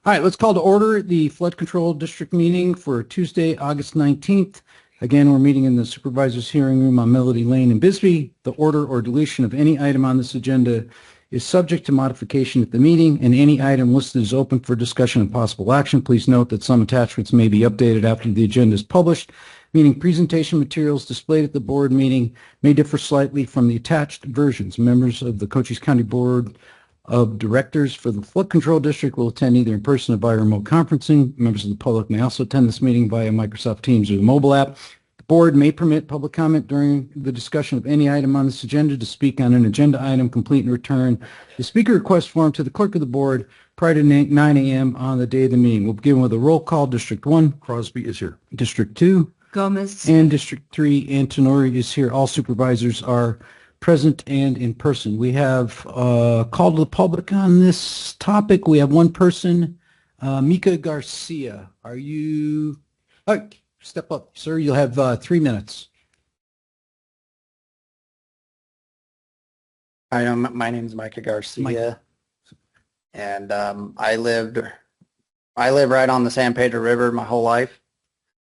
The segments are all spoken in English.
All right, let's call to order the Flood Control District meeting for Tuesday, August 19th. Again, we're meeting in the supervisor's hearing room on Melody Lane in Bisbee. The order or deletion of any item on this agenda is subject to modification at the meeting, and any item listed is open for discussion and possible action. Please note that some attachments may be updated after the agenda is published, meaning presentation materials displayed at the board meeting may differ slightly from the attached versions. Members of the Cochise County Board of Directors for the Flood Control District will attend either in person or via remote conferencing. Members of the public may also attend this meeting via Microsoft Teams or the mobile app. The board may permit public comment during the discussion of any item on this agenda. To speak on an agenda item, complete and return the speaker request form to the clerk of the board prior to 9 a.m. on the day of the meeting. We'll begin with a roll call. District 1. Crosby is here. District 2. Gomez. And District 3. Antonori is here. All supervisors are present and in person. We have call to the public on this topic. We have one person, Mika Garcia. Are you? Oh, step up, sir. You'll have 3 minutes. Hi, my name is Micah Garcia, and I live right on the San Pedro River my whole life,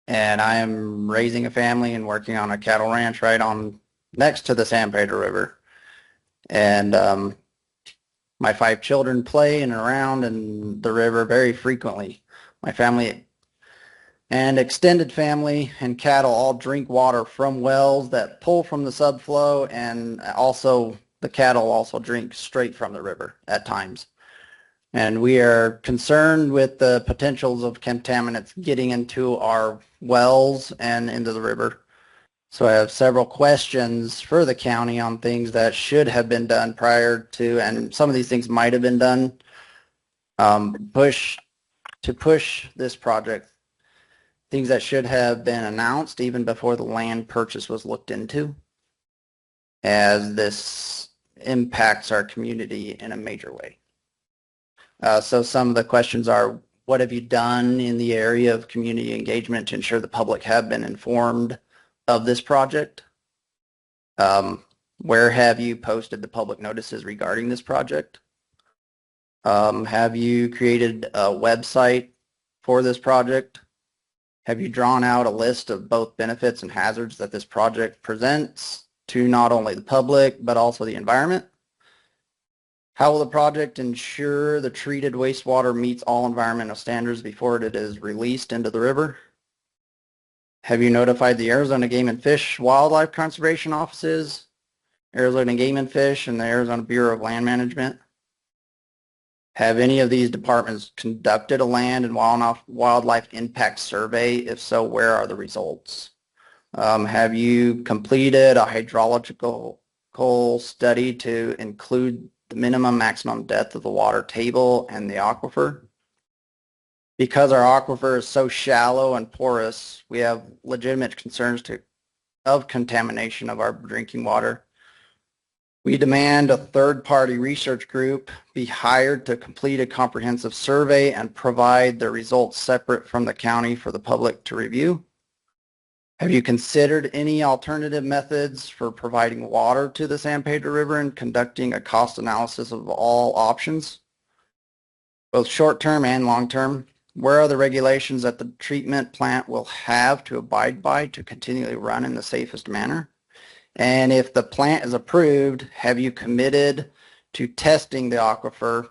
and I am raising a family and working on a cattle ranch right on next to the San Pedro River. And my 5 children play and around in the river very frequently. My family and extended family and cattle all drink water from wells that pull from the subflow, and also the cattle also drink straight from the river at times. And we are concerned with the potentials of contaminants getting into our wells and into the river. So I have several questions for the county on things that should have been done prior to, and some of these things might have been done, push this project, things that should have been announced even before the land purchase was looked into, as this impacts our community in a major way. So some of the questions are, what have you done in the area of community engagement to ensure the public have been informed of this project? Where have you posted the public notices regarding this project? Have you created a website for this project? Have you drawn out a list of both benefits and hazards that this project presents to not only the public but also the environment? How will the project ensure the treated wastewater meets all environmental standards before it is released into the river? Have you notified the Arizona Game and Fish Wildlife Conservation Offices, Arizona Game and Fish, and the Arizona Bureau of Land Management? Have any of these departments conducted a land and wildlife impact survey? If so, where are the results? Have you completed a hydrological study to include the minimum maximum depth of the water table and the aquifer? Because our aquifer is so shallow and porous, we have legitimate concerns of contamination of our drinking water. We demand a third-party research group be hired to complete a comprehensive survey and provide the results separate from the county for the public to review. Have you considered any alternative methods for providing water to the San Pedro River and conducting a cost analysis of all options, both short-term and long-term? Where are the regulations that the treatment plant will have to abide by to continually run in the safest manner? And if the plant is approved, have you committed to testing the aquifer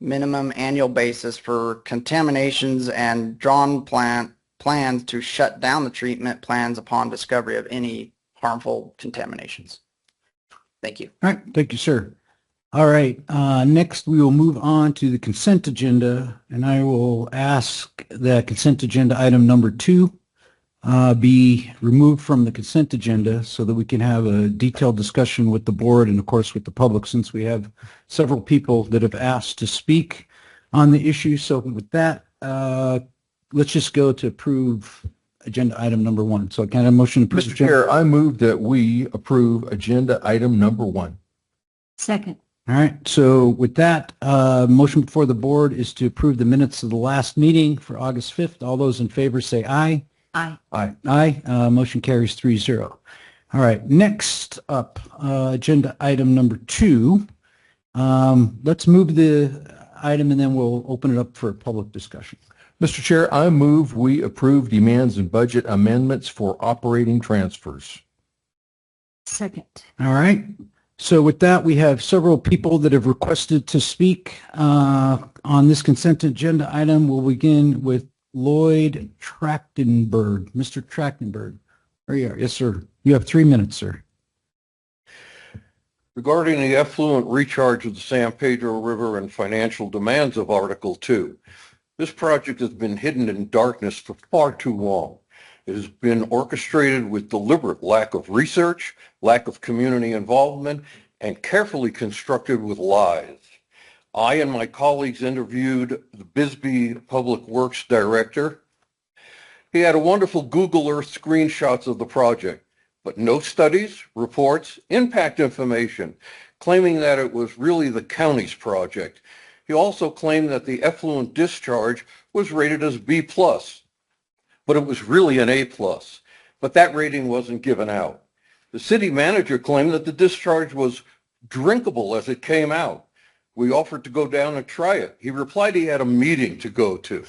minimum annual basis for contaminations and drawn plans to shut down the treatment plans upon discovery of any harmful contaminations? Thank you. All right. Thank you, sir. All right. Next, we will move on to the consent agenda, and I will ask that consent agenda item number 2 be removed from the consent agenda so that we can have a detailed discussion with the board and, of course, with the public, since we have several people that have asked to speak on the issue. So with that, let's just go to approve agenda item number 1. So can I have a motion to approve? Mr. Chair, I move that we approve agenda item number 1. Second. All right. So with that, motion before the board is to approve the minutes of the last meeting for August 5th. All those in favor say aye. Aye. Aye. Aye. Motion carries 3-0. All right. Next up, agenda item number 2. Let's move the item, and then we'll open it up for public discussion. Mr. Chair, I move we approve demands and budget amendments for operating transfers. Second. All right. So with that, we have several people that have requested to speak on this consent agenda item. We'll begin with Lloyd Trachtenberg. Mr. Trachtenberg. There you are. Yes, sir. You have 3 minutes, sir. Regarding the effluent recharge of the San Pedro River and financial demands of Article 2, this project has been hidden in darkness for far too long. It has been orchestrated with deliberate lack of research, lack of community involvement, and carefully constructed with lies. I and my colleagues interviewed the Bisbee Public Works Director. He had a wonderful Google Earth screenshots of the project, but no studies, reports, impact information, claiming that it was really the county's project. He also claimed that the effluent discharge was rated as B+, but it was really an A+, but that rating wasn't given out. The city manager claimed that the discharge was drinkable as it came out. We offered to go down and try it. He replied he had a meeting to go to.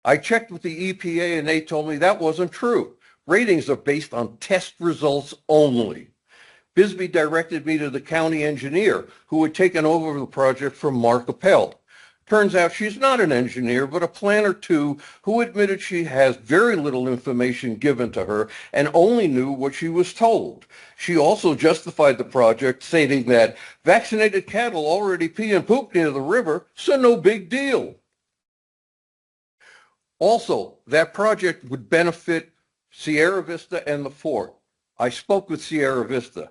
I checked with the EPA and they told me that wasn't true. Ratings are based on test results only. Bisbee directed me to the county engineer who had taken over the project from Mark Appel. Turns out she's not an engineer, but a planner too, who admitted she has very little information given to her and only knew what she was told. She also justified the project, stating that vaccinated cattle already pee and poop near the river, so no big deal. Also, that project would benefit Sierra Vista and the Fort. I spoke with Sierra Vista.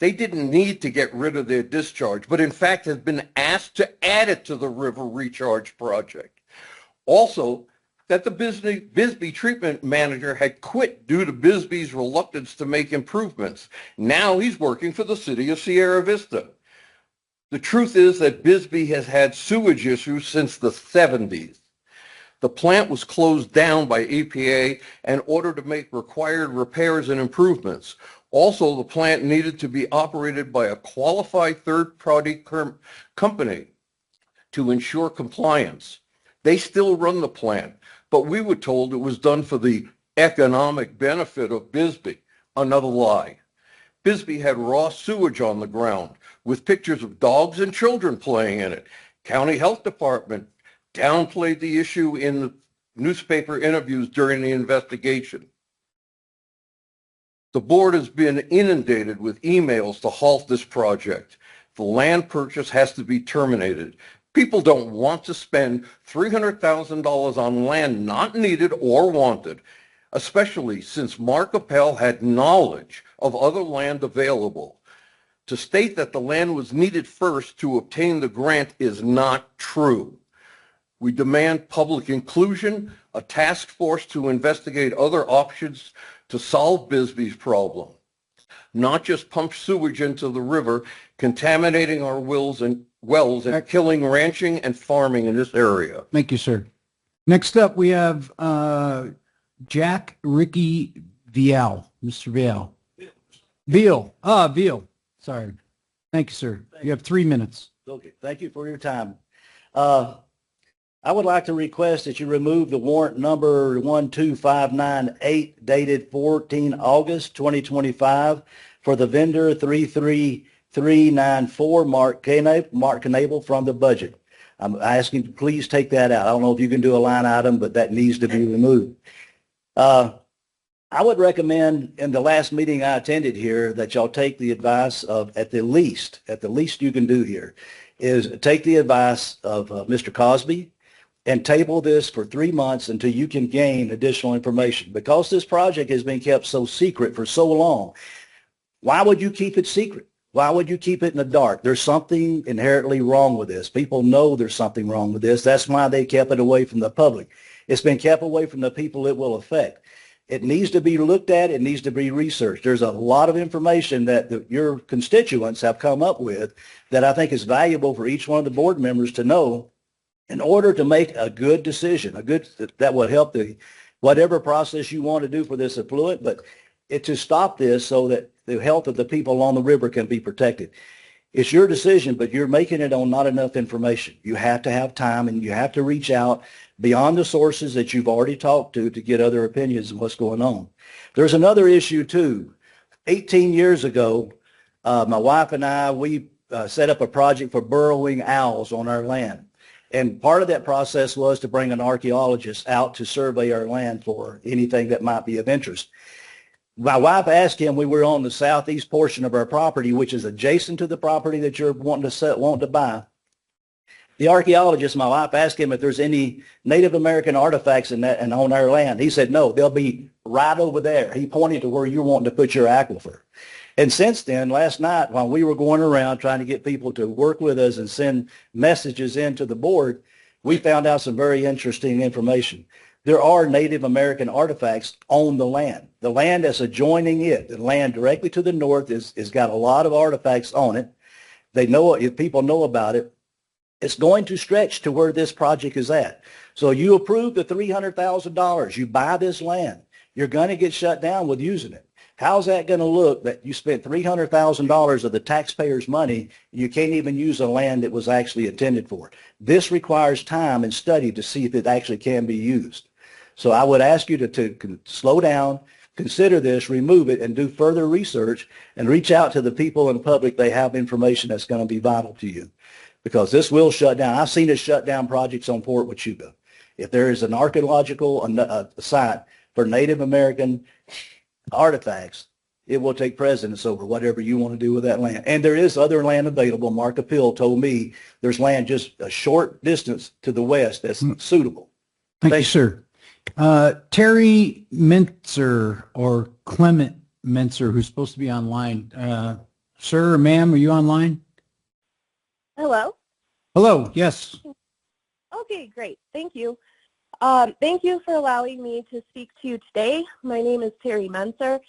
They didn't need to get rid of their discharge, but in fact have been asked to add it to the river recharge project. Also, that the Bisbee treatment manager had quit due to Bisbee's reluctance to make improvements. Now he's working for the city of Sierra Vista. The truth is that Bisbee has had sewage issues since the 70s. The plant was closed down by EPA in order to make required repairs and improvements. Also, the plant needed to be operated by a qualified third-party company to ensure compliance. They still run the plant, but we were told it was done for the economic benefit of Bisbee. Another lie. Bisbee had raw sewage on the ground with pictures of dogs and children playing in it. County Health Department downplayed the issue in the newspaper interviews during the investigation. The board has been inundated with emails to halt this project. The land purchase has to be terminated. People don't want to spend $300,000 on land not needed or wanted, especially since Mark Appel had knowledge of other land available. To state that the land was needed first to obtain the grant is not true. We demand public inclusion, a task force to investigate other options to solve Bisbee's problem, not just pump sewage into the river, contaminating our wells and killing ranching and farming in this area. Thank you, sir. Next up, we have Jack Ricky Vial. Mr. Vial. Veal. Veal. Sorry. Thank you, sir. You have 3 minutes. Okay, thank you for your time. I would like to request that you remove the warrant number 12598 dated 14 August 2025 for the vendor 33394 Mark Knable from the budget. I'm asking to please take that out. I don't know if you can do a line item, but that needs to be removed. I would recommend in the last meeting I attended here that y'all take the advice of, at the least you can do here is take the advice of Mr. Cosby and table this for 3 months until you can gain additional information. Because this project has been kept so secret for so long, why would you keep it secret? Why would you keep it in the dark? There's something inherently wrong with this. People know there's something wrong with this. That's why they kept it away from the public. It's been kept away from the people it will affect. It needs to be looked at. It needs to be researched. There's a lot of information that your constituents have come up with that I think is valuable for each one of the board members to know in order to make a good decision, that will help the whatever process you want to do for this effluent, but to stop this so that the health of the people along the river can be protected. It's your decision, but you're making it on not enough information. You have to have time and you have to reach out beyond the sources that you've already talked to get other opinions of what's going on. There's another issue too. 18 years ago, my wife and I, we set up a project for burrowing owls on our land. And part of that process was to bring an archaeologist out to survey our land for anything that might be of interest. My wife asked him, we were on the southeast portion of our property, which is adjacent to the property that you're wanting to buy. The archaeologist, my wife asked him if there's any Native American artifacts in that and on our land. He said, no, they'll be right over there. He pointed to where you're wanting to put your aquifer. And since then, last night, while we were going around trying to get people to work with us and send messages into the board, we found out some very interesting information. There are Native American artifacts on the land. The land that's adjoining it, the land directly to the north, is got a lot of artifacts on it. They know it, if people know about it. It's going to stretch to where this project is at. So you approve the $300,000. You buy this land. You're going to get shut down with using it. How's that going to look that you spent $300,000 of the taxpayers' money, you can't even use the land that was actually intended for? This requires time and study to see if it actually can be used. So I would ask you to slow down, consider this, remove it, and do further research and reach out to the people in the public. They have information that's going to be vital to you, because this will shut down. I've seen it shut down projects on Fort Huachuca. If there is an archaeological site for Native American artifacts, it will take precedence over whatever you want to do with that land. And there is other land available. Mark Appill told me there's land just a short distance to the west that's suitable. Thank you, sir. Terry Mentzer, or Clement Mentzer, who's supposed to be online. Sir or ma'am, are you online? Hello. Hello, yes. Okay, great. Thank you. Thank you for allowing me to speak to you today. My name is Terry Mentzer,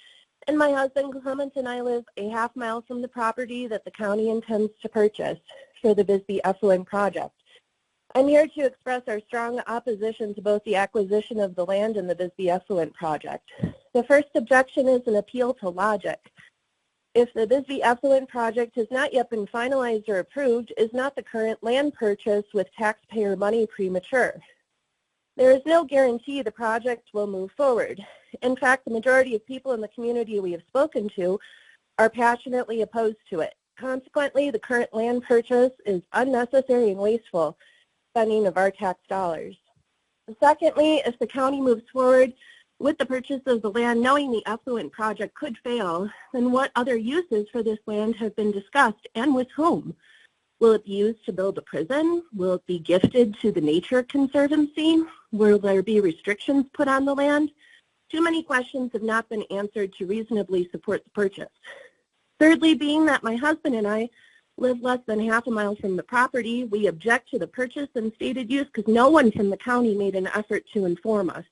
and my husband Clement and I live a half mile from the property that the county intends to purchase for the Bisbee Effluent Project. I'm here to express our strong opposition to both the acquisition of the land and the Bisbee Effluent Project. The first objection is an appeal to logic. If the Bisbee Effluent Project has not yet been finalized or approved, is not the current land purchase with taxpayer money premature? There is no guarantee the project will move forward. In fact, the majority of people in the community we have spoken to are passionately opposed to it. Consequently, the current land purchase is unnecessary and wasteful spending of our tax dollars. Secondly, if the county moves forward with the purchase of the land knowing the effluent project could fail, then what other uses for this land have been discussed, and with whom? Will it be used to build a prison? Will it be gifted to the Nature Conservancy? Will there be restrictions put on the land? Too many questions have not been answered to reasonably support the purchase. Thirdly, being that my husband and I live less than half a mile from the property, we object to the purchase and stated use because no one from the county made an effort to inform us.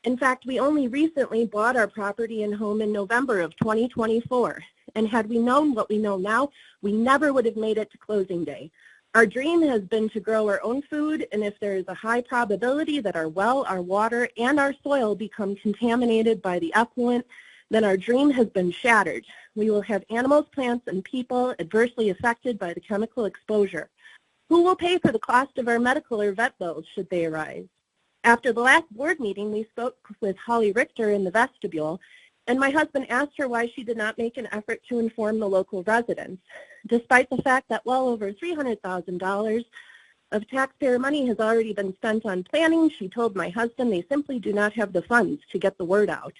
In fact, we only recently bought our property and home in November of 2024. And had we known what we know now, we never would have made it to closing day. Our dream has been to grow our own food, and if there is a high probability that our well, our water, and our soil become contaminated by the effluent, then our dream has been shattered. We will have animals, plants, and people adversely affected by the chemical exposure. Who will pay for the cost of our medical or vet bills should they arise? After the last board meeting, we spoke with Holly Richter in the vestibule, and my husband asked her why she did not make an effort to inform the local residents. Despite the fact that well over $300,000 of taxpayer money has already been spent on planning, she told my husband they simply do not have the funds to get the word out.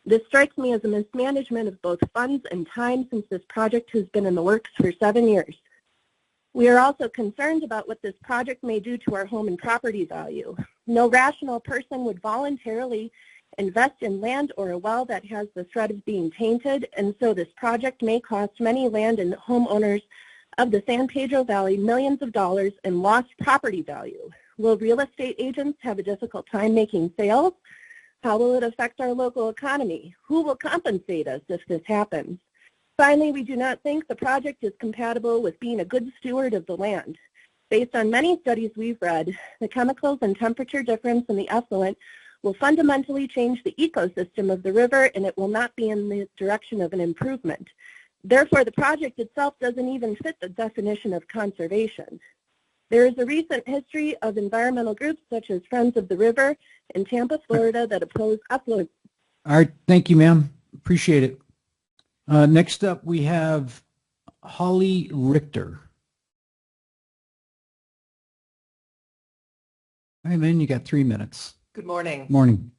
This strikes me as a mismanagement of both funds and time, since this project has been in the works for 7 years. We are also concerned about what this project may do to our home and property value. No rational person would voluntarily invest in land or a well that has the threat of being tainted, and so this project may cost many land and homeowners of the San Pedro Valley millions of dollars in lost property value. Will real estate agents have a difficult time making sales? How will it affect our local economy? Who will compensate us if this happens? Finally, we do not think the project is compatible with being a good steward of the land. Based on many studies we've read, the chemicals and temperature difference in the effluent will fundamentally change the ecosystem of the river, and it will not be in the direction of an improvement. Therefore, the project itself doesn't even fit the definition of conservation. There is a recent history of environmental groups such as Friends of the River in Tampa, Florida that oppose effluent. All right, thank you, ma'am. Appreciate it. Next up, we have Holly Richter. All right, man, you got 3 minutes. Good morning. Morning.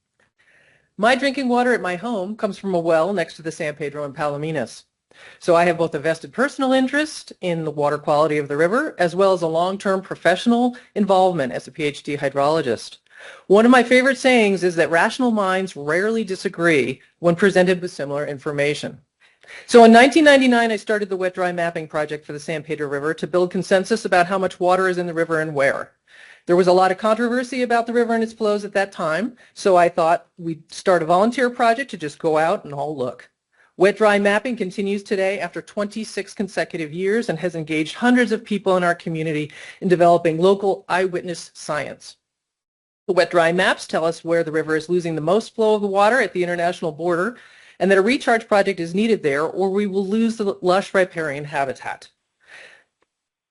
My drinking water at my home comes from a well next to the San Pedro in Palominas. So I have both a vested personal interest in the water quality of the river as well as a long-term professional involvement as a PhD hydrologist. One of my favorite sayings is that rational minds rarely disagree when presented with similar information. So in 1999, I started the wet dry mapping project for the San Pedro River to build consensus about how much water is in the river and where. There was a lot of controversy about the river and its flows at that time, so I thought we'd start a volunteer project to just go out and all look. Wet dry mapping continues today after 26 consecutive years and has engaged hundreds of people in our community in developing local eyewitness science. The wet dry maps tell us where the river is losing the most flow of the water at the international border and that a recharge project is needed there or we will lose the lush riparian habitat.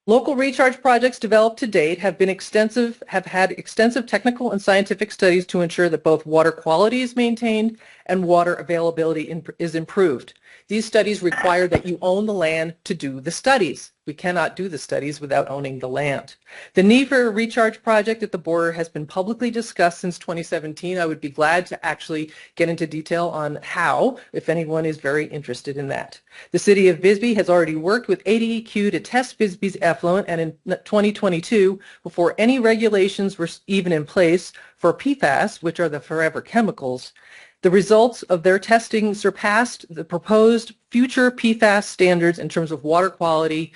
Local recharge projects developed to date have had extensive technical and scientific studies to ensure that both water quality is maintained and water availability is improved. These studies require that you own the land to do the studies. We cannot do the studies without owning the land. The need for a recharge project at the border has been publicly discussed since 2017. I would be glad to actually get into detail on how, if anyone is very interested in that. The City of Bisbee has already worked with ADEQ to test Bisbee's effluent, and in 2022, before any regulations were even in place for PFAS, which are the forever chemicals, the results of their testing surpassed the proposed future PFAS standards in terms of water quality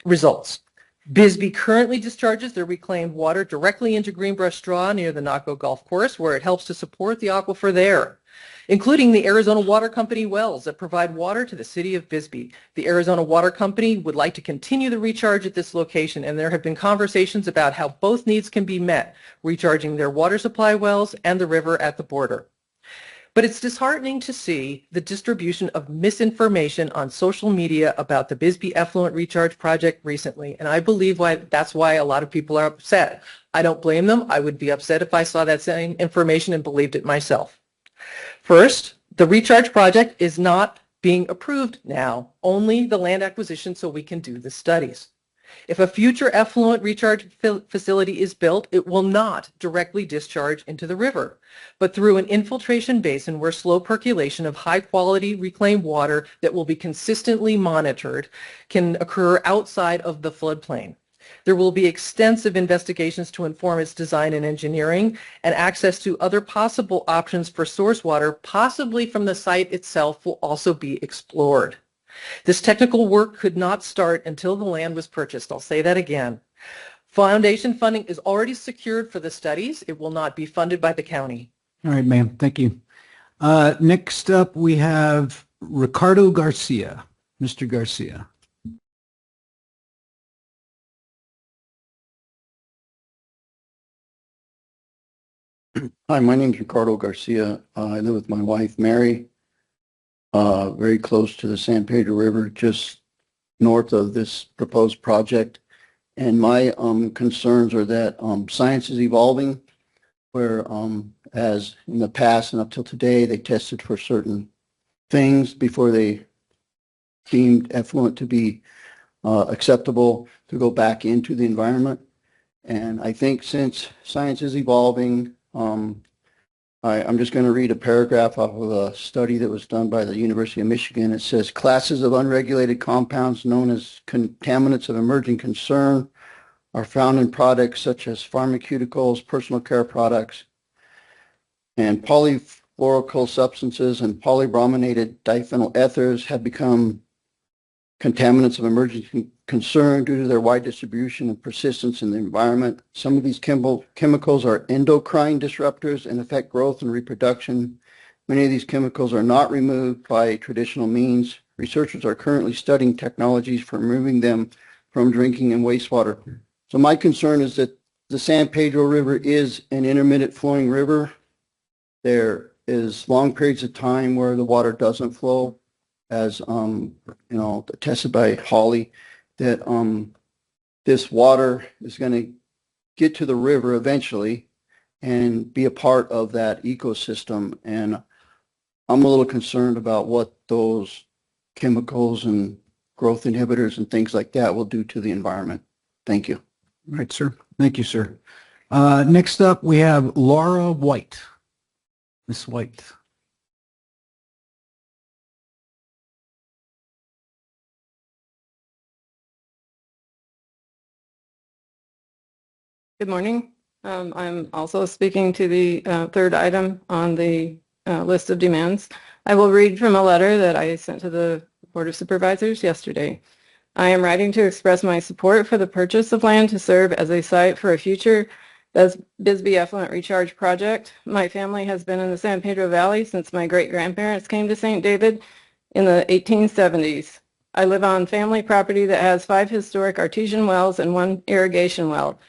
results. Bisbee currently discharges their reclaimed water directly into Greenbrush Straw near the Naco Golf Course, where it helps to support the aquifer there, including the Arizona Water Company wells that provide water to the city of Bisbee. The Arizona Water Company would like to continue the recharge at this location, and there have been conversations about how both needs can be met, recharging their water supply wells and the river at the border. But it's disheartening to see the distribution of misinformation on social media about the Bisbee Effluent Recharge Project recently, and I believe that's why a lot of people are upset. I don't blame them. I would be upset if I saw that same information and believed it myself. First, the recharge project is not being approved now, only the land acquisition so we can do the studies. If a future effluent recharge facility is built, it will not directly discharge into the river, but through an infiltration basin where slow percolation of high-quality reclaimed water that will be consistently monitored can occur outside of the floodplain. There will be extensive investigations to inform its design and engineering, and access to other possible options for source water, possibly from the site itself, will also be explored. This technical work could not start until the land was purchased. I'll say that again. Foundation funding is already secured for the studies. It will not be funded by the county. All right, ma'am. Thank you. Next up, we have Ricardo Garcia. Mr. Garcia. Hi, my name's Ricardo Garcia. I live with my wife, Mary, very close to the San Pedro River, just north of this proposed project. And my concerns are that science is evolving, where as in the past and up till today, they tested for certain things before they deemed effluent to be acceptable to go back into the environment. And I think since science is evolving, I'm just going to read a paragraph off of a study that was done by the University of Michigan. It says, classes of unregulated compounds known as contaminants of emerging concern are found in products such as pharmaceuticals, personal care products, and polyfluoroalkyl substances and polybrominated diphenyl ethers have become contaminants of emerging concern due to their wide distribution and persistence in the environment. Some of these chemicals are endocrine disruptors and affect growth and reproduction. Many of these chemicals are not removed by traditional means. Researchers are currently studying technologies for removing them from drinking and wastewater. So my concern is that the San Pedro River is an intermittent flowing river. There is long periods of time where the water doesn't flow. as, attested by Holly, that, this water is going to get to the river eventually and be a part of that ecosystem. And I'm a little concerned about what those chemicals and growth inhibitors and things like that will do to the environment. Thank you. All right, sir. Thank you, sir. Next up, we have Laura White. Miss White. Good morning. I'm also speaking to the third item on the list of demands. I will read from a letter that I sent to the Board of Supervisors yesterday. I am writing to express my support for the purchase of land to serve as a site for a future Bisbee Effluent Recharge Project. My family has been in the San Pedro Valley since my great-grandparents came to St. David in the 1870s. I live on family property that has 5 historic artesian wells and 1 irrigation well.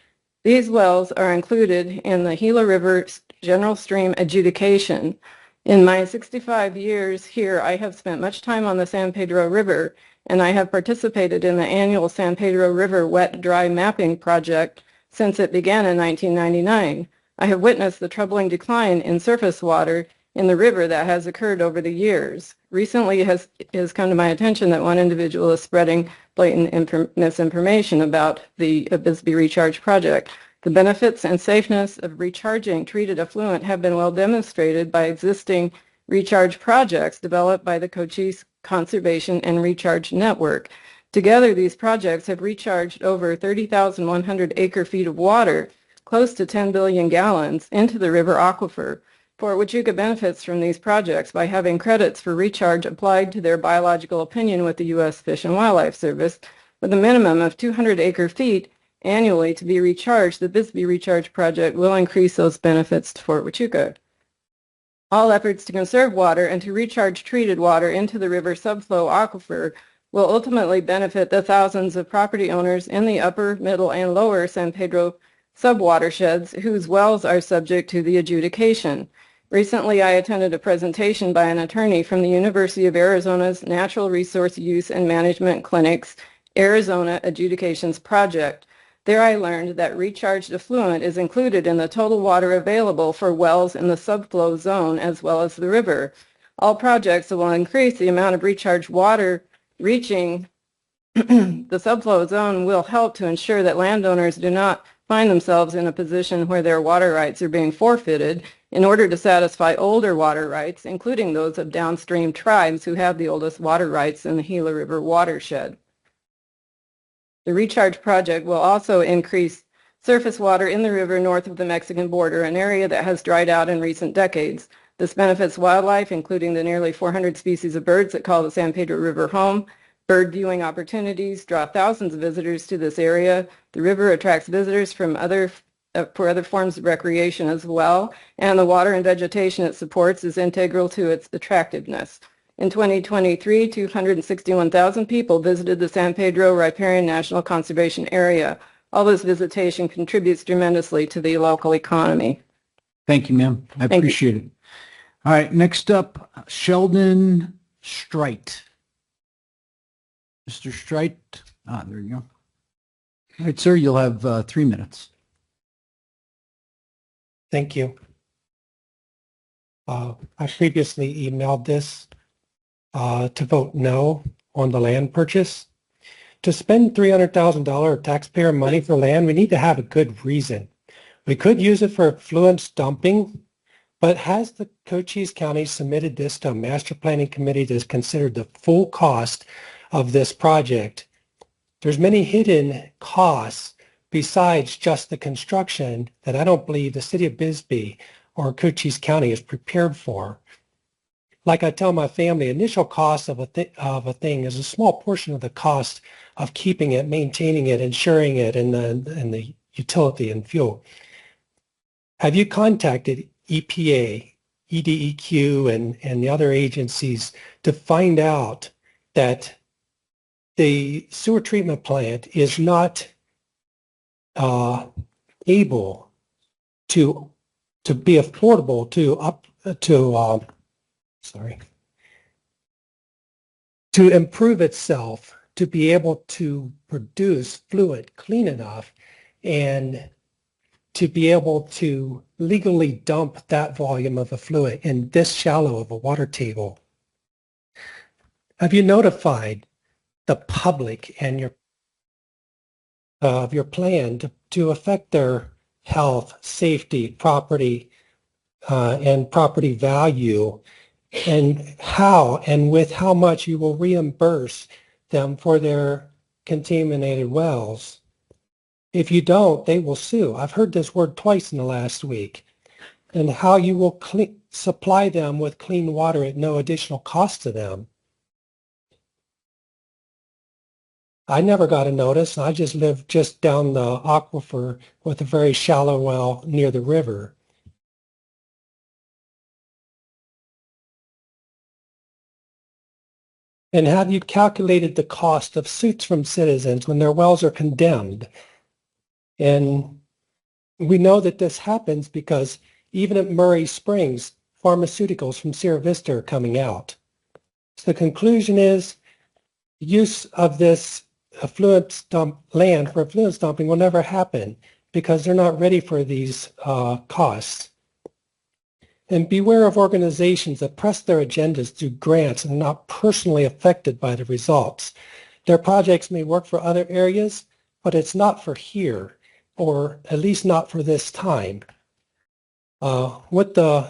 These wells are included in the Gila River General Stream Adjudication. In my 65 years here, I have spent much time on the San Pedro River, and I have participated in the annual San Pedro River Wet-Dry Mapping Project since it began in 1999. I have witnessed the troubling decline in surface water in the river that has occurred over the years. Recently, it has come to my attention that one individual is spreading blatant misinformation about the Bisbee Recharge Project. The benefits and safeness of recharging treated effluent have been well demonstrated by existing recharge projects developed by the Cochise Conservation and Recharge Network. Together, these projects have recharged over 30,100 acre-feet of water, close to 10 billion gallons, into the river aquifer. Fort Huachuca benefits from these projects by having credits for recharge applied to their biological opinion with the U.S. Fish and Wildlife Service. With a minimum of 200 acre-feet annually to be recharged, the Bisbee Recharge Project will increase those benefits to Fort Huachuca. All efforts to conserve water and to recharge treated water into the river subflow aquifer will ultimately benefit the thousands of property owners in the upper, middle, and lower San Pedro subwatersheds whose wells are subject to the adjudication. Recently, I attended a presentation by an attorney from the University of Arizona's Natural Resource Use and Management Clinic's Arizona Adjudications Project. There I learned that recharged effluent is included in the total water available for wells in the subflow zone as well as the river. All projects will increase the amount of recharged water reaching the subflow zone will help to ensure that landowners do not find themselves in a position where their water rights are being forfeited in order to satisfy older water rights, including those of downstream tribes who have the oldest water rights in the Gila River watershed. The recharge project will also increase surface water in the river north of the Mexican border, an area that has dried out in recent decades. This benefits wildlife, including the nearly 400 species of birds that call the San Pedro River home. Bird viewing opportunities draw thousands of visitors to this area. The river attracts visitors from for other forms of recreation as well, and the water and vegetation it supports is integral to its attractiveness. In 2023, 261,000 people visited the San Pedro Riparian National Conservation Area. All this visitation contributes tremendously to the local economy. Thank you, ma'am. I appreciate it. All right, next up, Sheldon Strite. Mr. Strite. There you go. All right, sir, you'll have 3 minutes. Thank you. I previously emailed this to vote no on the land purchase. To spend $300,000 of taxpayer money for land, we need to have a good reason. We could use it for effluent dumping, but has the Cochise County submitted this to a master planning committee to consider the full cost of this project? There's many hidden costs besides just the construction that I don't believe the city of Bisbee or Cochise County is prepared for. Like I tell my family, initial cost of a thing is a small portion of the cost of keeping it, maintaining it, insuring it, and the utility and fuel. Have you contacted EPA, EDEQ, and the other agencies to find out that the sewer treatment plant is not able to be affordable to improve itself, to be able to produce fluid clean enough and to be able to legally dump that volume of a fluid in this shallow of a water table. Have you notified the public and your of your plan to affect their health, safety, property, and property value, and how and with how much you will reimburse them for their contaminated wells? If you don't, they will sue. I've heard this word twice in the last week. And how you will supply them with clean water at no additional cost to them. I never got a notice. I just live just down the aquifer with a very shallow well near the river. And have you calculated the cost of suits from citizens when their wells are condemned? And we know that this happens because even at Murray Springs, pharmaceuticals from Sierra Vista are coming out. So the conclusion is use of this effluent dump land for effluent dumping will never happen because they're not ready for these costs. And beware of organizations that press their agendas through grants and are not personally affected by the results. Their projects may work for other areas, but it's not for here, or at least not for this time. What the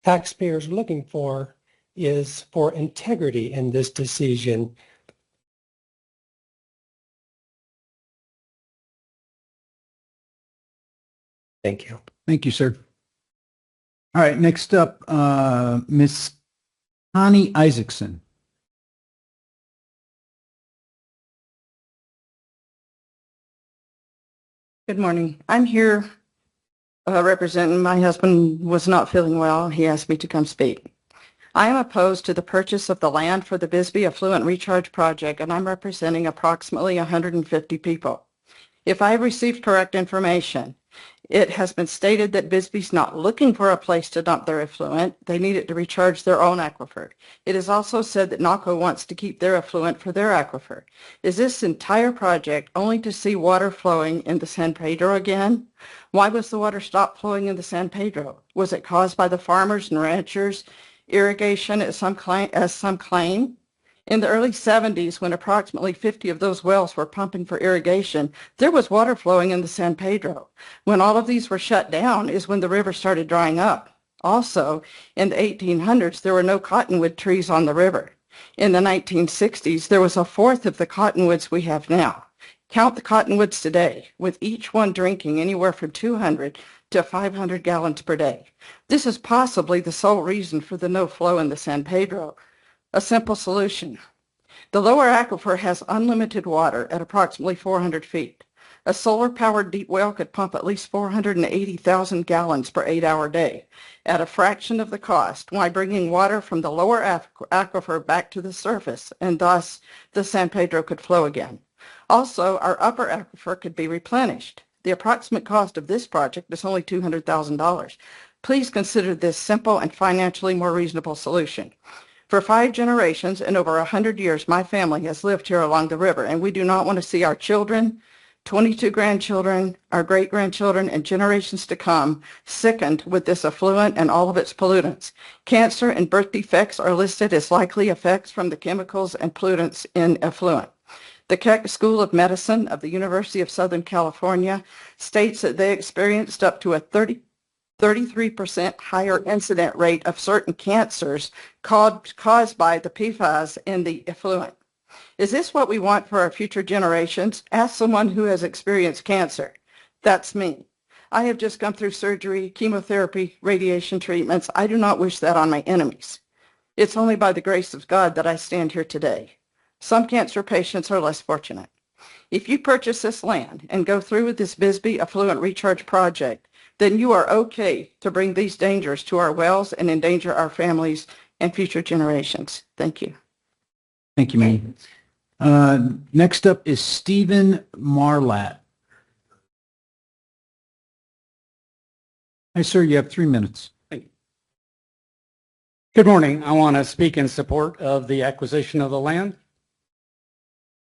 taxpayers are looking for is for integrity in this decision. Thank you. Thank you, sir. All right, next up, Ms. Connie Isaacson. Good morning. I'm here representing my husband was not feeling well. He asked me to come speak. I am opposed to the purchase of the land for the Bisbee Affluent Recharge Project, and I'm representing approximately 150 people. If I have received correct information, it has been stated that Bisbee's not looking for a place to dump their effluent. They need it to recharge their own aquifer. It is also said that NACO wants to keep their effluent for their aquifer. Is this entire project only to see water flowing in the San Pedro again? Why was the water stopped flowing in the San Pedro? Was it caused by the farmers and ranchers' irrigation as some claim? In the early 70s, when approximately 50 of those wells were pumping for irrigation, there was water flowing in the San Pedro. When all of these were shut down is when the river started drying up. Also, in the 1800s, there were no cottonwood trees on the river. In the 1960s, there was a fourth of the cottonwoods we have now. Count the cottonwoods today, with each one drinking anywhere from 200 to 500 gallons per day. This is possibly the sole reason for the no flow in the San Pedro. A simple solution. The lower aquifer has unlimited water at approximately 400 feet. A solar-powered deep well could pump at least 480,000 gallons per 8-hour day at a fraction of the cost while bringing water from the lower aquifer back to the surface, and thus the San Pedro could flow again. Also, our upper aquifer could be replenished. The approximate cost of this project is only $200,000. Please consider this simple and financially more reasonable solution. For 5 generations and over 100 years, my family has lived here along the river, and we do not want to see our children, 22 grandchildren, our great-grandchildren, and generations to come sickened with this effluent and all of its pollutants. Cancer and birth defects are listed as likely effects from the chemicals and pollutants in effluent. The Keck School of Medicine of the University of Southern California states that they experienced up to a 33% higher incident rate of certain cancers caused by the PFAS in the effluent. Is this what we want for our future generations? Ask someone who has experienced cancer. That's me. I have just gone through surgery, chemotherapy, radiation treatments. I do not wish that on my enemies. It's only by the grace of God that I stand here today. Some cancer patients are less fortunate. If you purchase this land and go through with this Bisbee Affluent Recharge Project, then you are okay to bring these dangers to our wells and endanger our families and future generations. Thank you. Thank you, ma'am. Next up is Stephen Marlatt. Hi, sir. You have 3 minutes. Good morning. I want to speak in support of the acquisition of the land.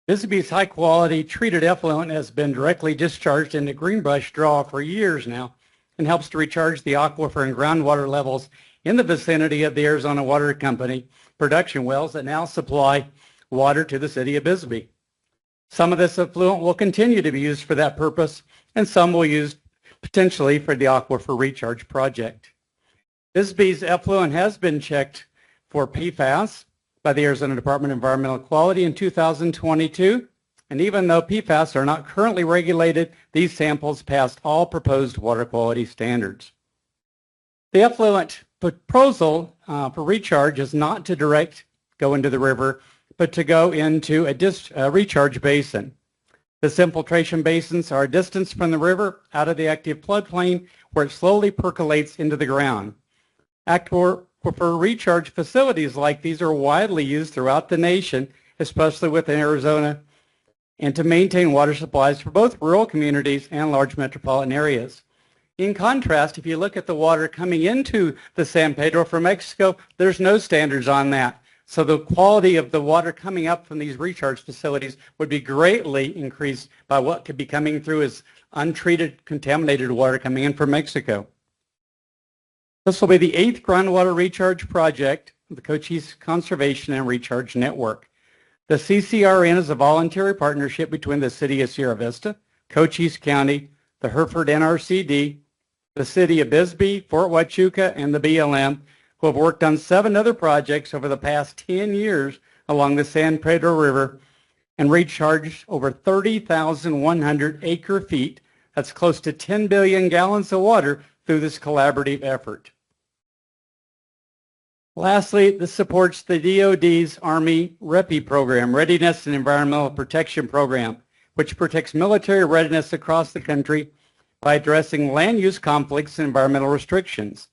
Bisbee's high-quality treated effluent has been directly discharged into Greenbrush Draw for years now and helps to recharge the aquifer and groundwater levels in the vicinity of the Arizona Water Company production wells that now supply water to the city of Bisbee. Some of this effluent will continue to be used for that purpose, and some will use potentially for the aquifer recharge project. Bisbee's effluent has been checked for PFAS by the Arizona Department of Environmental Quality in 2022, and even though PFAS are not currently regulated, these samples passed all proposed water quality standards. The effluent proposal for recharge is not to go into the river, but to go into a recharge basin. This infiltration basins are a distance from the river out of the active floodplain where it slowly percolates into the ground. Aquifer recharge facilities like these are widely used throughout the nation, especially within Arizona, and to maintain water supplies for both rural communities and large metropolitan areas. In contrast, if you look at the water coming into the San Pedro from Mexico, there's no standards on that. So the quality of the water coming up from these recharge facilities would be greatly increased by what could be coming through as untreated, contaminated water coming in from Mexico. This will be the 8th groundwater recharge project of the Cochise Conservation and Recharge Network. The CCRN is a voluntary partnership between the City of Sierra Vista, Cochise County, the Hereford NRCD, the City of Bisbee, Fort Huachuca, and the BLM, who have worked on 7 other projects over the past 10 years along the San Pedro River and recharged over 30,100 acre feet. That's close to 10 billion gallons of water through this collaborative effort. Lastly, this supports the DoD's Army REPI program, Readiness and Environmental Protection Program, which protects military readiness across the country by addressing land use conflicts and environmental restrictions.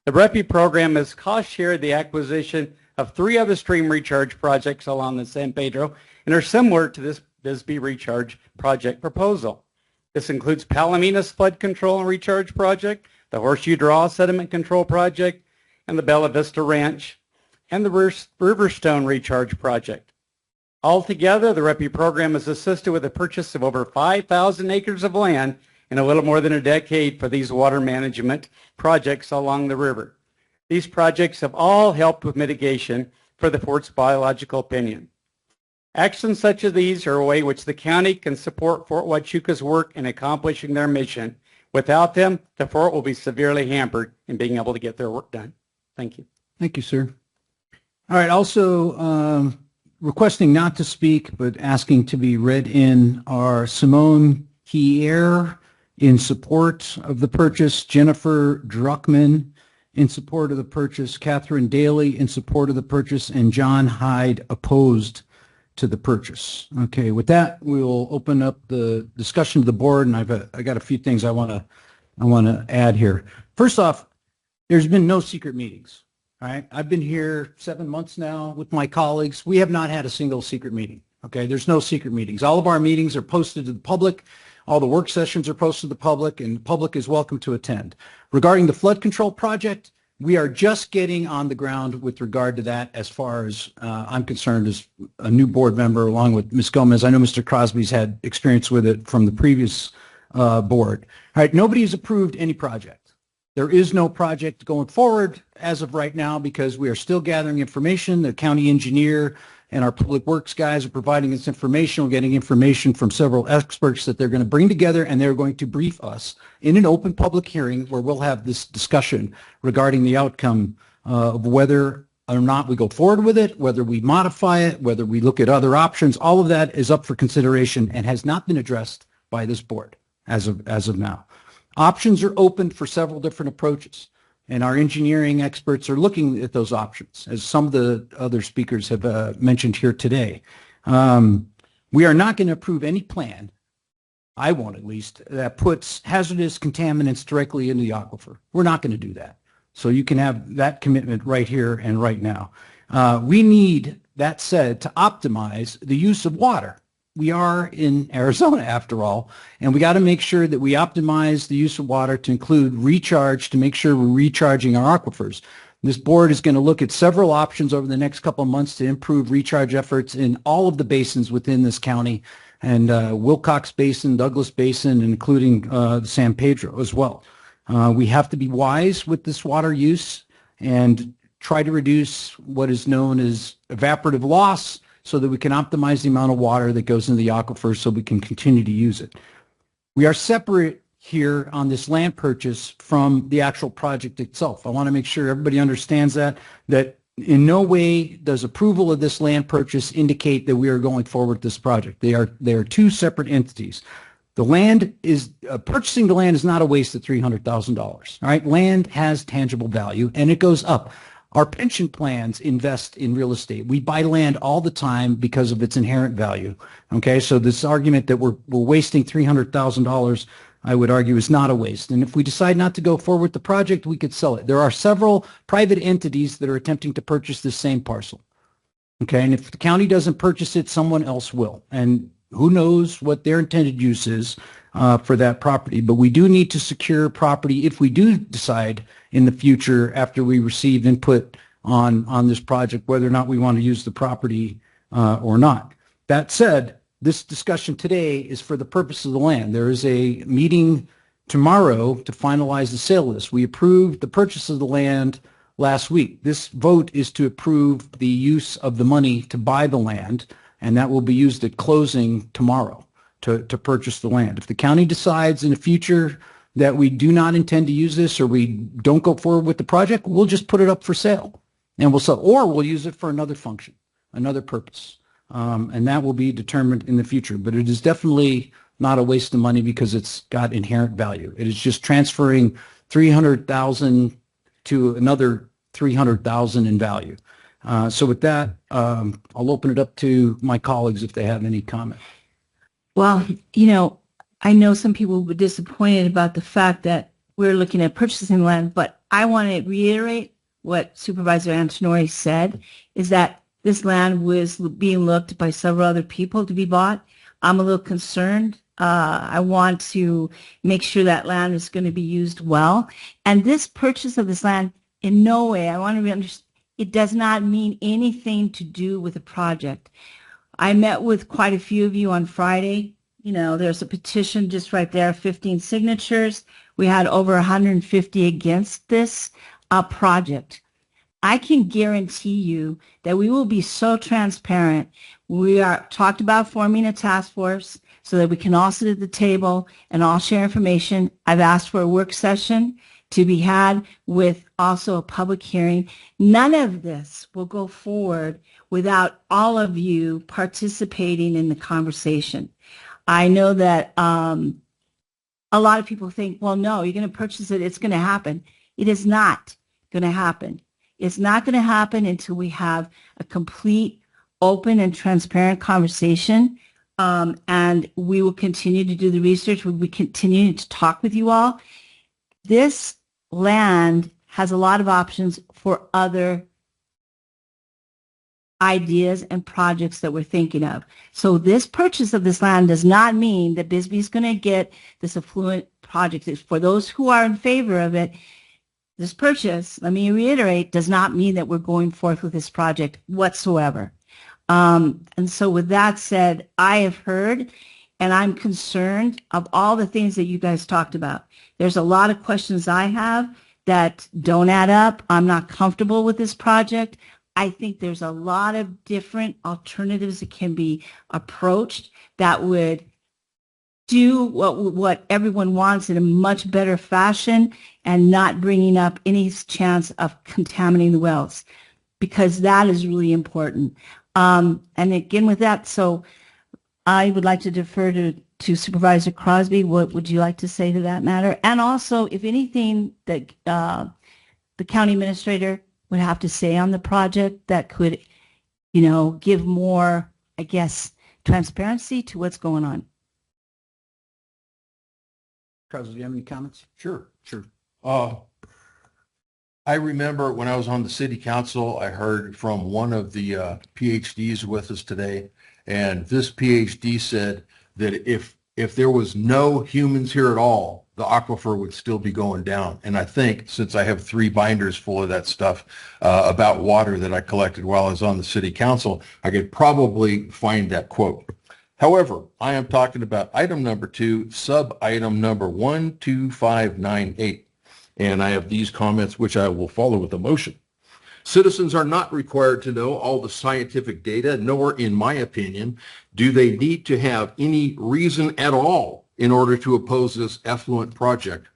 The REPI program has cost-shared the acquisition of 3 other stream recharge projects along the San Pedro and are similar to this Bisbee recharge project proposal. This includes Palominas Flood Control and Recharge Project, the Horseshoe Draw Sediment Control Project, and the Bella Vista Ranch, and the Riverstone Recharge Project. Altogether, the REPI program has assisted with the purchase of over 5,000 acres of land in a little more than a decade for these water management projects along the river. These projects have all helped with mitigation for the fort's biological opinion. Actions such as these are a way which the county can support Fort Huachuca's work in accomplishing their mission. Without them, the fort will be severely hampered in being able to get their work done. Thank you. Thank you, sir. All right, also requesting not to speak, but asking to be read in are Simone Kier in support of the purchase, Jennifer Druckman in support of the purchase, Catherine Daly in support of the purchase, and John Hyde opposed to the purchase. Okay, with that, we'll open up the discussion to the board, and I got a few things I want to add here. First off, there's been no secret meetings. All right, I've been here 7 months now with my colleagues. We have not had a single secret meeting. Okay, there's no secret meetings. All of our meetings are posted to the public. All the work sessions are posted to the public, and the public is welcome to attend. Regarding the flood control project, we are just getting on the ground with regard to that as far as I'm concerned as a new board member along with Ms. Gomez. I know Mr. Crosby's had experience with it from the previous board. All right, nobody has approved any project. There is no project going forward as of right now because we are still gathering information. The county engineer and our public works guys are providing us information. We're getting information from several experts that they're going to bring together, and they're going to brief us in an open public hearing where we'll have this discussion regarding the outcome of whether or not we go forward with it, whether we modify it, whether we look at other options. All of that is up for consideration and has not been addressed by this board as of now. Options are open for several different approaches, and our engineering experts are looking at those options, as some of the other speakers have mentioned here today. We are not going to approve any plan, I won't at least, that puts hazardous contaminants directly into the aquifer. We're not going to do that. So you can have that commitment right here and right now. We need, that said, to optimize the use of water. We are in Arizona, after all, and we got to make sure that we optimize the use of water to include recharge, to make sure we're recharging our aquifers. This board is going to look at several options over the next couple of months to improve recharge efforts in all of the basins within this county, and Wilcox Basin, Douglas Basin, including the San Pedro as well. We have to be wise with this water use and try to reduce what is known as evaporative loss so that we can optimize the amount of water that goes into the aquifer so we can continue to use it. We are separate here on this land purchase from the actual project itself. I want to make sure everybody understands that in no way does approval of this land purchase indicate that we are going forward with this project. They are two separate entities. The land is, purchasing the land is not a waste of $300,000. All right, land has tangible value and it goes up. Our pension plans invest in real estate. We buy land all the time because of its inherent value. Okay, so this argument that we're wasting $300,000, I would argue, is not a waste. And if we decide not to go forward with the project, we could sell it. There are several private entities that are attempting to purchase this same parcel. Okay, and if the county doesn't purchase it, someone else will. And who knows what their intended use is for that property. But we do need to secure property if we do decide in the future, after we receive input on this project, whether or not we want to use the property or not. That said, this discussion today is for the purpose of the land. There is a meeting tomorrow to finalize the sale list. We approved the purchase of the land last week. This vote is to approve the use of the money to buy the land, and that will be used at closing tomorrow to purchase the land. If the county decides in the future that we do not intend to use this or we don't go forward with the project, we'll just put it up for sale and we'll sell, or we'll use it for another function, another purpose. And that will be determined in the future. But it is definitely not a waste of money because it's got inherent value. It is just transferring $300,000 to another $300,000 in value. So with that, I'll open it up to my colleagues if they have any comment. Well, you know, I know some people were disappointed about the fact that we're looking at purchasing land, but I want to reiterate what Supervisor Antonori said, is that this land was being looked by several other people to be bought. I'm a little concerned. I want to make sure that land is going to be used well. And this purchase of this land, in no way, I want to understand, it does not mean anything to do with the project. I met with quite a few of you on Friday. You know, there's a petition just right there, 15 signatures. We had over 150 against this project. I can guarantee you that we will be so transparent. We are talked about forming a task force so that we can all sit at the table and all share information. I've asked for a work session to be had with also a public hearing. None of this will go forward without all of you participating in the conversation. I know that a lot of people think, well, no, you're going to purchase it, it's going to happen. It is not going to happen. It's not going to happen until we have a complete, open, and transparent conversation. And we will continue to do the research. We'll be continuing to talk with you all. This land has a lot of options for other ideas and projects that we're thinking of. So this purchase of this land does not mean that Bisbee is going to get this affluent project. For those who are in favor of it, this purchase, let me reiterate, does not mean that we're going forth with this project whatsoever. And so with that said, I have heard and I'm concerned of all the things that you guys talked about. There's a lot of questions I have that don't add up. I'm not comfortable with this project. I think there's a lot of different alternatives that can be approached that would do what everyone wants in a much better fashion and not bringing up any chance of contaminating the wells, because that is really important. And again, with that, so I would like to defer to Supervisor Crosby. What would you like to say to that matter? And also, if anything that the county administrator would have to say on the project that could, you know, give more, I guess, transparency to what's going on. Crosby, do you have any comments? Sure. I remember when I was on the city council, I heard from one of the PhDs with us today, and this PhD said that if if there was no humans here at all, the aquifer would still be going down. And I think, since I have 3 binders full of that stuff about water that I collected while I was on the city council, I could probably find that quote. However, I am talking about item number 2, sub-item number 12598. And I have these comments, which I will follow with a motion. Citizens are not required to know all the scientific data, nor, in my opinion, do they need to have any reason at all in order to oppose this effluent project.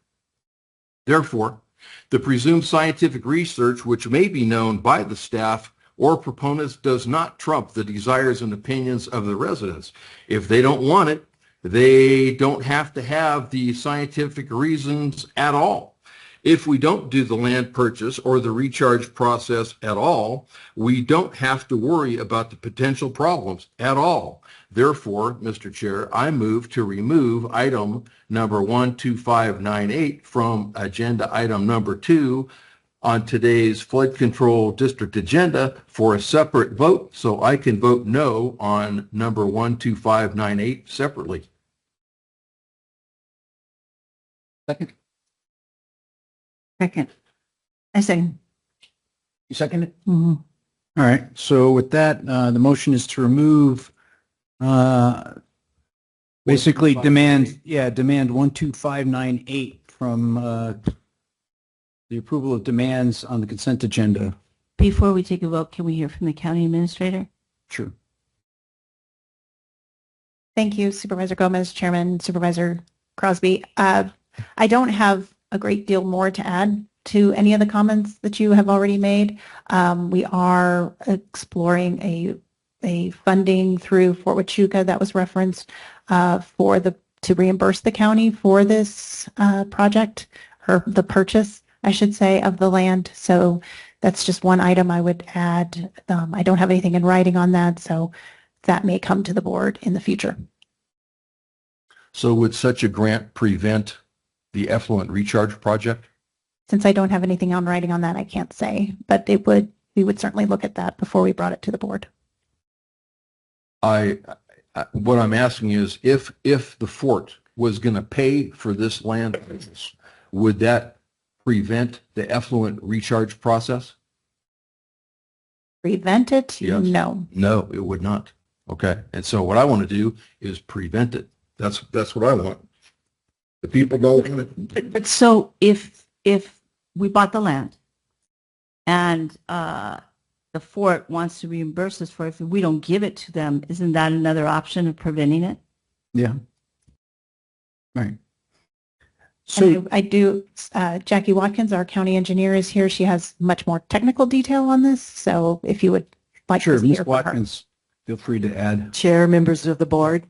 Therefore, the presumed scientific research, which may be known by the staff or proponents, does not trump the desires and opinions of the residents. If they don't want it, they don't have to have the scientific reasons at all. If we don't do the land purchase or the recharge process at all, we don't have to worry about the potential problems at all. Therefore, Mr. Chair, I move to remove item number 12598 from agenda item number 2 on today's flood control district agenda for a separate vote, so I can vote no on number 12598 separately. Second? Second. I second. You second it? Mhm. All right. So with that, the motion is to remove basically demand 12598 from the approval of demands on the consent agenda. Before we take a vote, can we hear from the county administrator? Sure. Thank you, Supervisor Gomez, Chairman, Supervisor Crosby. I don't have a great deal more to add to any of the comments that you have already made. We are exploring a funding through Fort Huachuca that was referenced to reimburse the county for this project, or the purchase, I should say, of the land. So that's just one item I would add. I don't have anything in writing on that, so that may come to the board in the future. So would such a grant prevent the effluent recharge project? Since I don't have anything on writing on that, I can't say, but we would certainly look at that before we brought it to the board. What I'm asking is, if the fort was going to pay for this land purchase, would that prevent the effluent recharge process? Prevent it? Yes. No. No, it would not. Okay. And so what I want to do is prevent it. That's what I want. The people don't want it. But so if we bought the land and the fort wants to reimburse us for it, if we don't give it to them, isn't that another option of preventing it? Yeah. Right. So and I do, Jackie Watkins, our county engineer, is here. She has much more technical detail on this. So if you would like sure, to hear Ms. Watkins, feel free to add. Chair, members of the board.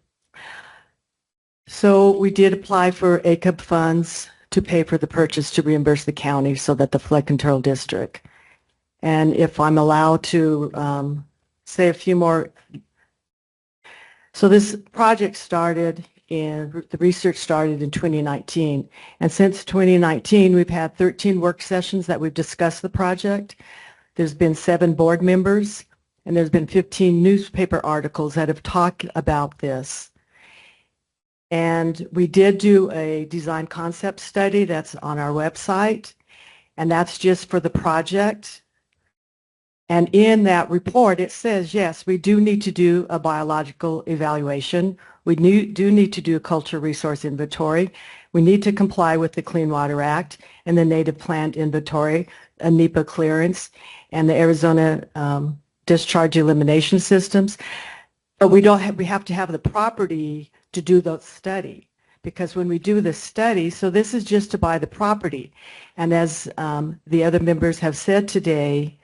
So we did apply for ACUP funds to pay for the purchase to reimburse the county so that the flood control district. And if I'm allowed to say a few more. So this project started the research started in 2019. And since 2019, we've had 13 work sessions that we've discussed the project. There's been 7 board members, and there's been 15 newspaper articles that have talked about this. And we did do a design concept study that's on our website, and that's just for the project. And in that report, it says, yes, we do need to do a biological evaluation. We do need to do a culture resource inventory. We need to comply with the Clean Water Act and the Native Plant Inventory, a NEPA clearance, and the Arizona discharge elimination systems. But we have to have the property to do the study, because when we do the study, so this is just to buy the property. And as the other members have said today,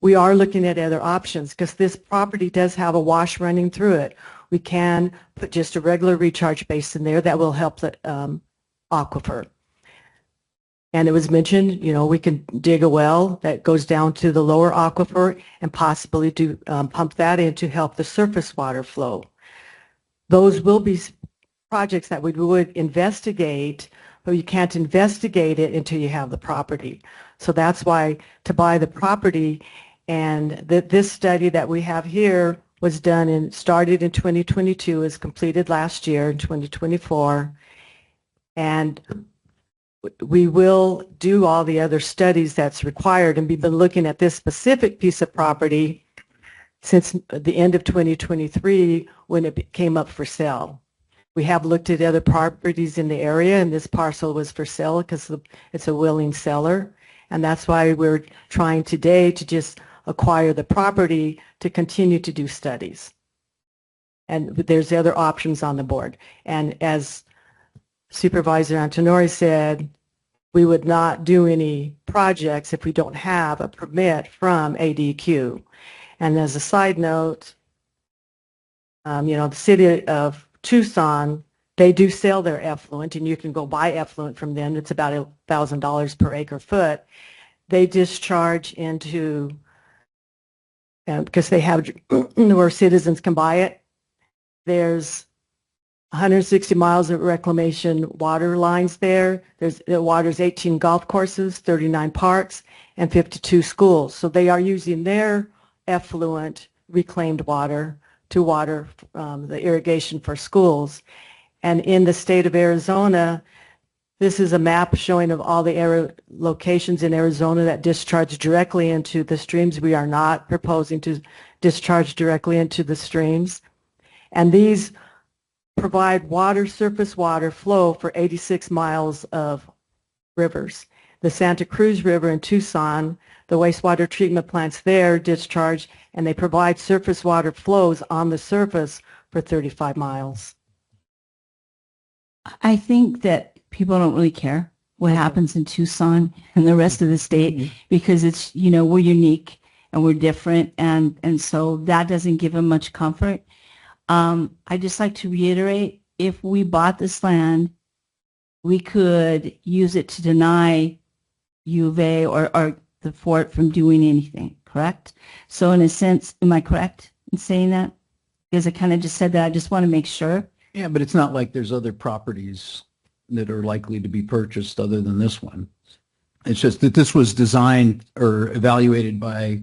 we are looking at other options because this property does have a wash running through it. We can put just a regular recharge basin there that will help the aquifer. And it was mentioned, you know, we can dig a well that goes down to the lower aquifer and possibly do pump that in to help the surface water flow. Those will be projects that we would investigate, but you can't investigate it until you have the property. So that's why to buy the property, and this study that we have here was done and started in 2022, is completed last year in 2024. And we will do all the other studies that's required, and we've been looking at this specific piece of property since the end of 2023 when it came up for sale. We have looked at other properties in the area, and this parcel was for sale because it's a willing seller. And that's why we're trying today to just acquire the property to continue to do studies. And there's other options on the board. And as Supervisor Antonori said, we would not do any projects if we don't have a permit from ADQ. And as a side note, the city of Tucson, they do sell their effluent, and you can go buy effluent from them. It's about $1,000 per acre foot. They discharge into, because they have where citizens can buy it. There's 160 miles of reclamation water lines there. The water's 18 golf courses, 39 parks, and 52 schools. So they are using their effluent reclaimed water to water the irrigation for schools. And in the state of Arizona, this is a map showing of all the locations in Arizona that discharge directly into the streams. We are not proposing to discharge directly into the streams. And these provide surface water flow for 86 miles of rivers. The Santa Cruz River in Tucson, the wastewater treatment plants there discharge, and they provide surface water flows on the surface for 35 miles. I think that people don't really care what happens in Tucson and the rest of the state because it's, we're unique and we're different. And so that doesn't give them much comfort. I just like to reiterate, if we bought this land, we could use it to deny U of A or the fort from doing anything, correct? So in a sense, am I correct in saying that? Because I kind of just said that. I just want to make sure. Yeah, but it's not like there's other properties that are likely to be purchased other than this one. It's just that this was designed or evaluated by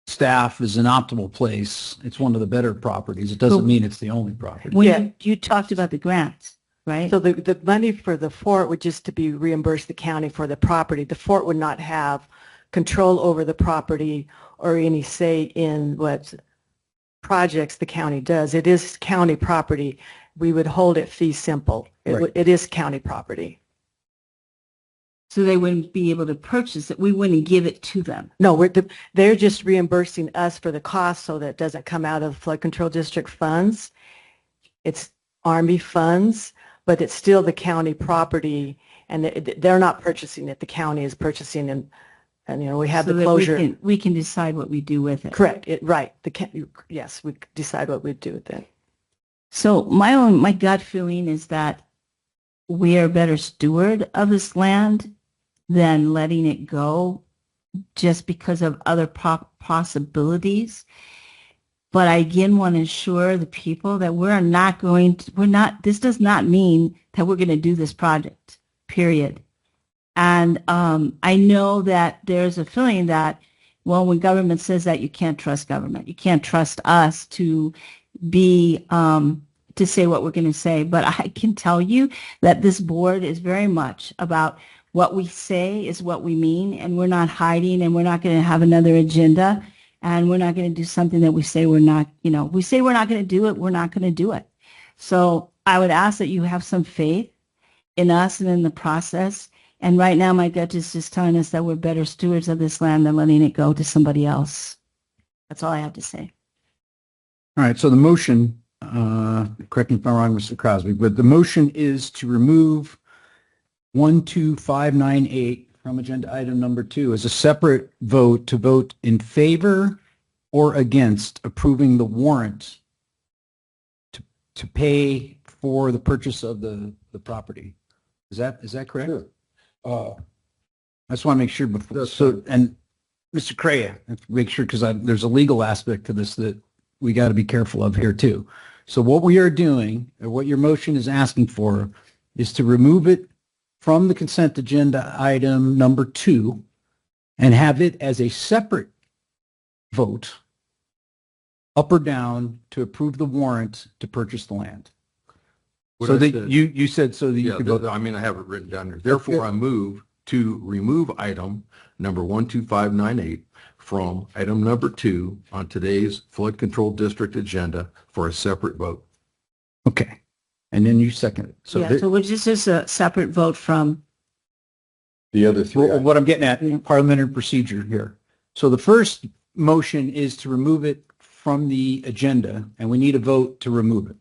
staff as an optimal place. It's one of the better properties. It doesn't mean it's the only property. When you talked about the grants, right? So the money for the fort would just to be reimbursed the county for the property. The fort would not have control over the property or any say in what projects the county does. It is county property. We would hold it fee simple. It is county property. So they wouldn't be able to purchase it. We wouldn't give it to them. No, they're just reimbursing us for the cost so that it doesn't come out of flood control district funds. It's Army funds, but it's still the county property, and they're not purchasing it. The county is purchasing, and we have so the closure. We can decide what we do with it. Correct. Right. Yes, we decide what we do with it. So my gut feeling is that we are a better steward of this land than letting it go just because of other possibilities. But I again want to assure the people that this does not mean that we're going to do this project, period. And I know that there's a feeling that, well, when government says that, you can't trust government. You can't trust us to be, to say what we're going to say. But I can tell you that this board is very much about what we say is what we mean, and we're not hiding, and we're not going to have another agenda, and we're not going to do something that we say we're not, we say we're not going to do it, we're not going to do it. So I would ask that you have some faith in us and in the process. And right now, my gut is just telling us that we're better stewards of this land than letting it go to somebody else. That's all I have to say. All right, so the motion, correct me if I'm wrong, Mr. Crosby, but the motion is to remove 12598 from agenda item number 2 as a separate vote to vote in favor or against approving the warrant to pay for the purchase of the property. Is that correct? Sure. I just want to make sure before. So, and Mr. Crea, make sure, because there's a legal aspect to this that we got to be careful of here too. So what we are doing, or what your motion is asking for, is to remove it from the consent agenda item number 2 and have it as a separate vote up or down to approve the warrant to purchase the land? What So I that said. you said so that you Yeah, could vote. I mean, I have it written down here. Therefore, I move to remove item number 12598 from item number 2 on today's flood control district agenda for a separate vote. Okay. And then you second it. So Yeah, so which is just a separate vote from, The other three. what I'm getting at, parliamentary procedure here. So the first motion is to remove it from the agenda, and we need a vote to remove it.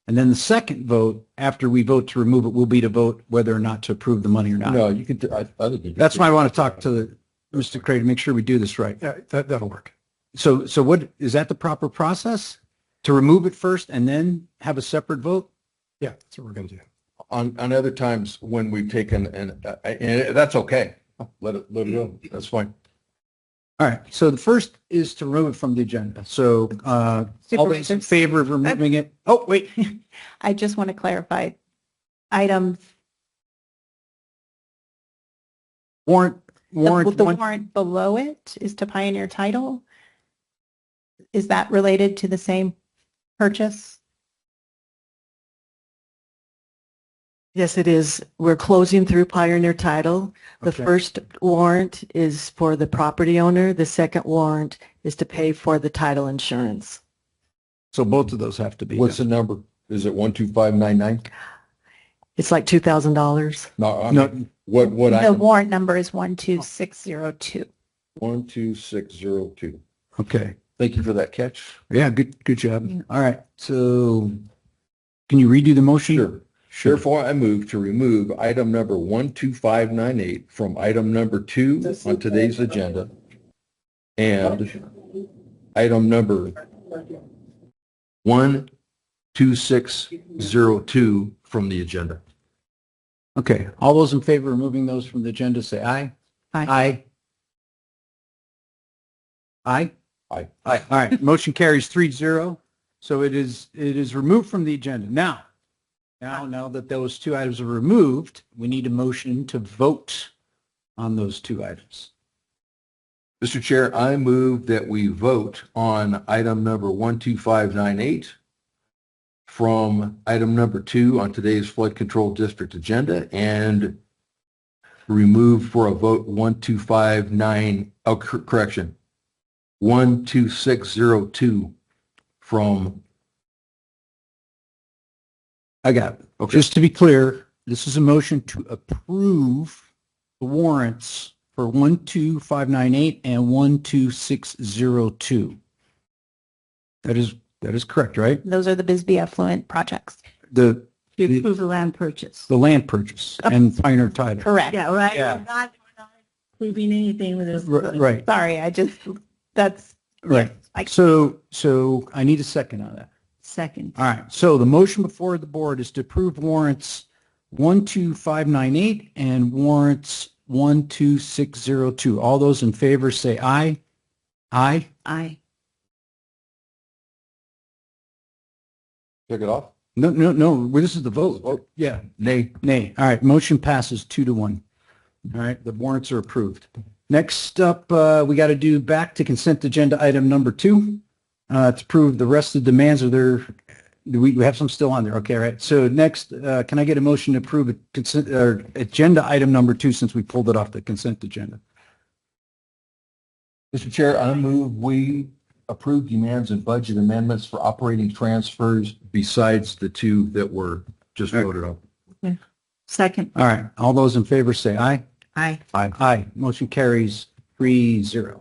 And then the second vote, after we vote to remove it, will be to vote whether or not to approve the money or not. No, you can, I think you can. That's why I want to talk to Mr. Cray to make sure we do this right. Yeah, that'll work. So what, is that the proper process? To remove it first and then have a separate vote? Yeah, that's what we're going to do. On other times when we've taken, and that's okay. Let it go. That's fine. All right, so the first is to remove it from the agenda. So all those in favor of removing it? Oh, wait. I just want to clarify. Item, Warrant the one. warrant below it is to Pioneer Title. Is that related to the same purchase? Yes, it is. We're closing through Pioneer Title. The Okay. first warrant is for the property owner. The second warrant is to pay for the title insurance. So both of those have to be. What's the number? Is it 12599? It's like $2,000. No, No, what The item? warrant number is 12602. 12602. okay. Thank you for that catch. Yeah, good job. All right, so can you redo the motion? Sure. Therefore, I move to remove item number 12598 from item number 2 on today's agenda and item number 12602 from the agenda. Okay, all those in favor of removing those from the agenda, say aye. Aye. Aye? Aye. Aye. All right, motion carries 3-0. So it is removed from the agenda. Now that those two items are removed, we need a motion to vote on those two items. Mr. Chair, I move that we vote on item number 12598 from item number 2 on today's flood control district agenda and remove for a vote 12602 from. I got it. Okay. Just to be clear, this is a motion to approve the warrants for 12598 and 12602. That is correct, right? Those are the Bisbee effluent projects. The to approve the land purchase. land purchase and Pioneer Title. Correct. Yeah, right. Yeah. We're not approving anything with this. Right, Sorry, that's. right. So I need a second on that. Second. All right, so the motion before the board is to approve warrants 12598 and warrants 12602. All those in favor say aye. Aye. Aye. Check it off. No, well, this is the vote. Yeah. Nay. Nay. All right, motion passes 2-1. All right, the warrants are approved. Next up, we got to do back to consent agenda item number 2. To approve the rest of the demands of their, we have some still on there. Okay, right. So next, can I get a motion to approve a consent or agenda item number 2 since we pulled it off the consent agenda? Mr. Chair, I move we approve demands and budget amendments for operating transfers besides the 2 that were just voted on. Second. All right, all those in favor say aye. Aye. Aye. Aye. Motion carries 3-0.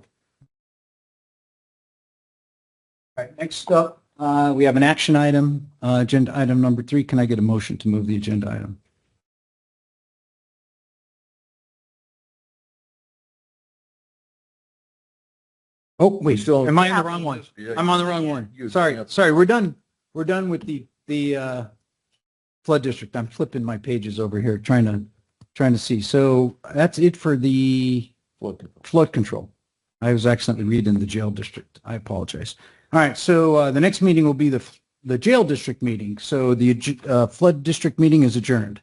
All right, next up, we have an action item, agenda item number 3. Can I get a motion to move the agenda item? Oh, wait, Still- am I on the wrong one? I'm on the wrong one. Sorry, we're done. We're done with the flood district. I'm flipping my pages over here, trying to see. So that's it for the flood control. I was accidentally reading the jail district. I apologize. All right, so the next meeting will be the jail district meeting. So the flood district meeting is adjourned.